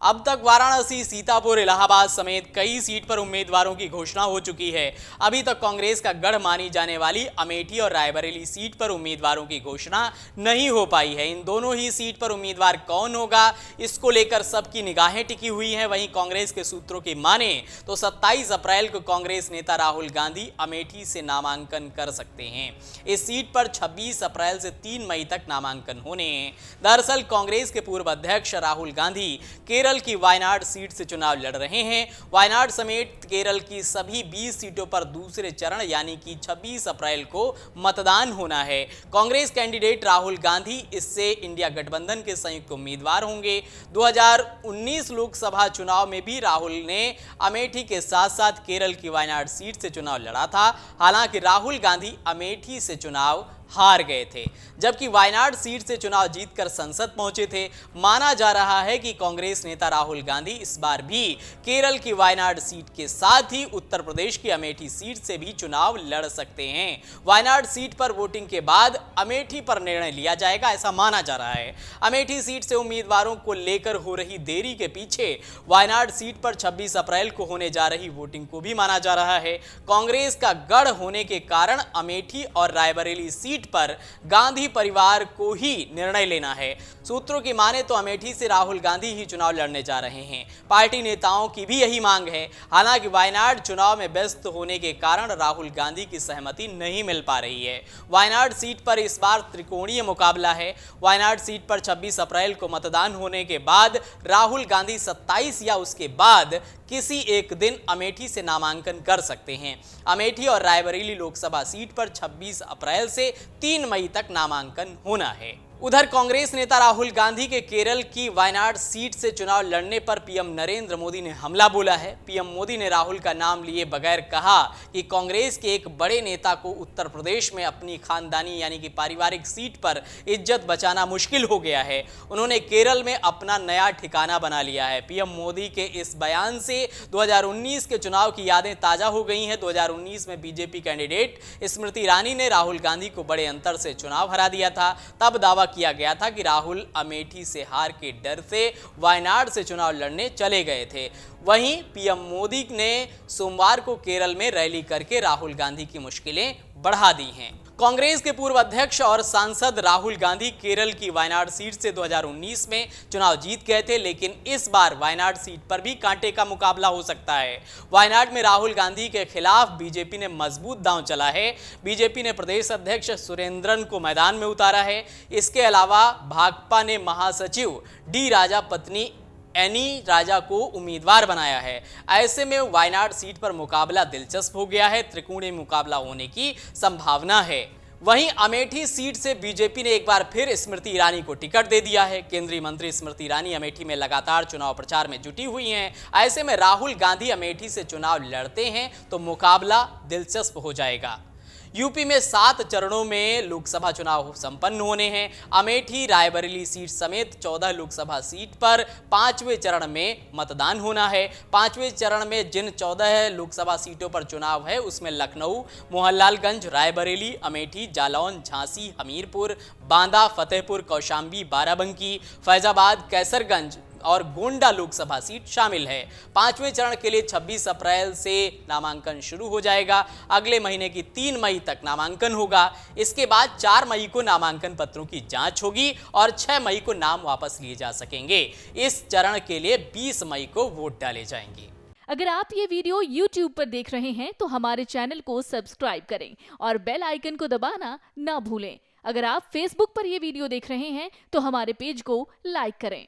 अब तक वाराणसी, सीतापुर, इलाहाबाद समेत कई सीट पर उम्मीदवारों की घोषणा हो चुकी है। अभी तक कांग्रेस का गढ़ मानी जाने वाली अमेठी और रायबरेली सीट पर उम्मीदवारों की घोषणा नहीं हो पाई है। इन दोनों ही सीट पर उम्मीदवार कौन होगा, इसको लेकर सबकी निगाहें टिकी हुई हैं। वहीं कांग्रेस के सूत्रों की माने तो 27 अप्रैल को कांग्रेस नेता राहुल गांधी अमेठी से नामांकन कर सकते हैं। इस सीट पर 26 अप्रैल से 3 मई तक नामांकन होने हैं। दरअसल कांग्रेस के पूर्व अध्यक्ष राहुल गांधी केरल की वायनाड सीट से चुनाव लड़ रहे हैं। वायनाड समेत केरल की सभी 20 सीटों पर दूसरे चरण यानी कि 26 अप्रैल को मतदान होना है। कांग्रेस कैंडिडेट राहुल गांधी इससे इंडिया गठबंधन के संयुक्त उम्मीदवार होंगे। 2019 लोकसभा चुनाव में भी राहुल ने अमेठी के साथ साथ केरल की वायनाड सीट से चुनाव लड़ा था। हालांकि राहुल गांधी अमेठी से चुनाव हार गए थे, जबकि वायनाड सीट से चुनाव जीतकर संसद पहुंचे थे। माना जा रहा है कि कांग्रेस नेता राहुल गांधी इस बार भी केरल की वायनाड सीट के साथ ही उत्तर प्रदेश की अमेठी सीट से भी चुनाव लड़ सकते हैं। वायनाड सीट पर वोटिंग के बाद अमेठी पर निर्णय लिया जाएगा, ऐसा माना जा रहा है। अमेठी सीट से उम्मीदवारों को लेकर हो रही देरी के पीछे वायनाड सीट पर 26 अप्रैल को होने जा रही वोटिंग को भी माना जा रहा है। कांग्रेस का गढ़ होने के कारण अमेठी और रायबरेली सीट पर गांधी परिवार को ही निर्णय लेना है। सूत्रों की माने तो अमेठी से राहुल गांधी ही चुनाव लड़ने जा रहे हैं। पार्टी नेताओं की भी यही मांग है। हालांकि वायनाड चुनाव में व्यस्त होने के कारण राहुल गांधी की सहमति नहीं मिल पा रही है। वायनाड सीट पर इस बार त्रिकोणीय मुकाबला है। वायनाड सीट पर 26 अप्रैल को मतदान होने के बाद राहुल गांधी 27 या उसके बाद किसी एक दिन अमेठी से नामांकन कर सकते हैं। अमेठी और रायबरेली लोकसभा सीट पर 26 अप्रैल से 3 मई तक नामांकन होना है। उधर कांग्रेस नेता राहुल गांधी के केरल की वायनाड सीट से चुनाव लड़ने पर पीएम नरेंद्र मोदी ने हमला बोला है। पीएम मोदी ने राहुल का नाम लिए बगैर कहा कि कांग्रेस के एक बड़े नेता को उत्तर प्रदेश में अपनी खानदानी यानी कि पारिवारिक सीट पर इज्जत बचाना मुश्किल हो गया है। उन्होंने केरल में अपना नया ठिकाना बना लिया है। पीएम मोदी के इस बयान से 2019 के चुनाव की यादें ताजा हो गई हैं। 2019 में बीजेपी कैंडिडेट स्मृति ईरानी ने राहुल गांधी को बड़े अंतर से चुनाव हरा दिया था। तब दावा किया गया था कि राहुल अमेठी से हार के डर से वायनाड से चुनाव लड़ने चले गए थे। वहीं पीएम मोदी ने सोमवार को केरल में रैली करके राहुल गांधी की मुश्किलें बढ़ा दी हैं। कांग्रेस के पूर्व अध्यक्ष और सांसद राहुल गांधी केरल की वायनाड सीट से 2019 में चुनाव जीत गए थे, लेकिन इस बार वायनाड सीट पर भी कांटे का मुकाबला हो सकता है। वायनाड में राहुल गांधी के खिलाफ बीजेपी ने मजबूत दांव चला है। बीजेपी ने प्रदेश अध्यक्ष सुरेंद्रन को मैदान में उतारा है। इसके अलावा भाकपा ने महासचिव डी राजा पत्नी एनी राजा को उम्मीदवार बनाया है। ऐसे में वायनाड सीट पर मुकाबला दिलचस्प हो गया है। त्रिकोणीय मुकाबला होने की संभावना है। वहीं अमेठी सीट से बीजेपी ने एक बार फिर स्मृति ईरानी को टिकट दे दिया है। केंद्रीय मंत्री स्मृति ईरानी अमेठी में लगातार चुनाव प्रचार में जुटी हुई हैं। ऐसे में राहुल गांधी अमेठी से चुनाव लड़ते हैं तो मुकाबला दिलचस्प हो जाएगा। यूपी में 7 चरणों में लोकसभा चुनाव संपन्न होने हैं। अमेठी रायबरेली सीट समेत 14 लोकसभा सीट पर 5वें चरण में मतदान होना है। 5वें चरण में जिन 14 लोकसभा सीटों पर चुनाव है उसमें लखनऊ, मोहनलालगंज, रायबरेली, अमेठी, जालौन, झांसी, हमीरपुर, बांदा, फतेहपुर, कौशाम्बी, बाराबंकी, फैजाबाद, कैसरगंज और गोंडा लोकसभा सीट शामिल है। 5वें चरण के लिए 26 अप्रैल से नामांकन शुरू हो जाएगा। अगले महीने की 3 मई तक नामांकन होगा। इसके बाद 4 मई को नामांकन पत्रों की जांच होगी और 6 मई को नाम वापस लिए जा सकेंगे। इस चरण के लिए 20 मई को वोट डाले जाएंगे। अगर आप ये वीडियो YouTube पर देख रहे हैं तो हमारे चैनल को सब्सक्राइब करें और बेल आइकन को दबाना ना भूलें। अगर आप Facebook पर ये वीडियो देख रहे हैं तो हमारे पेज को लाइक करें।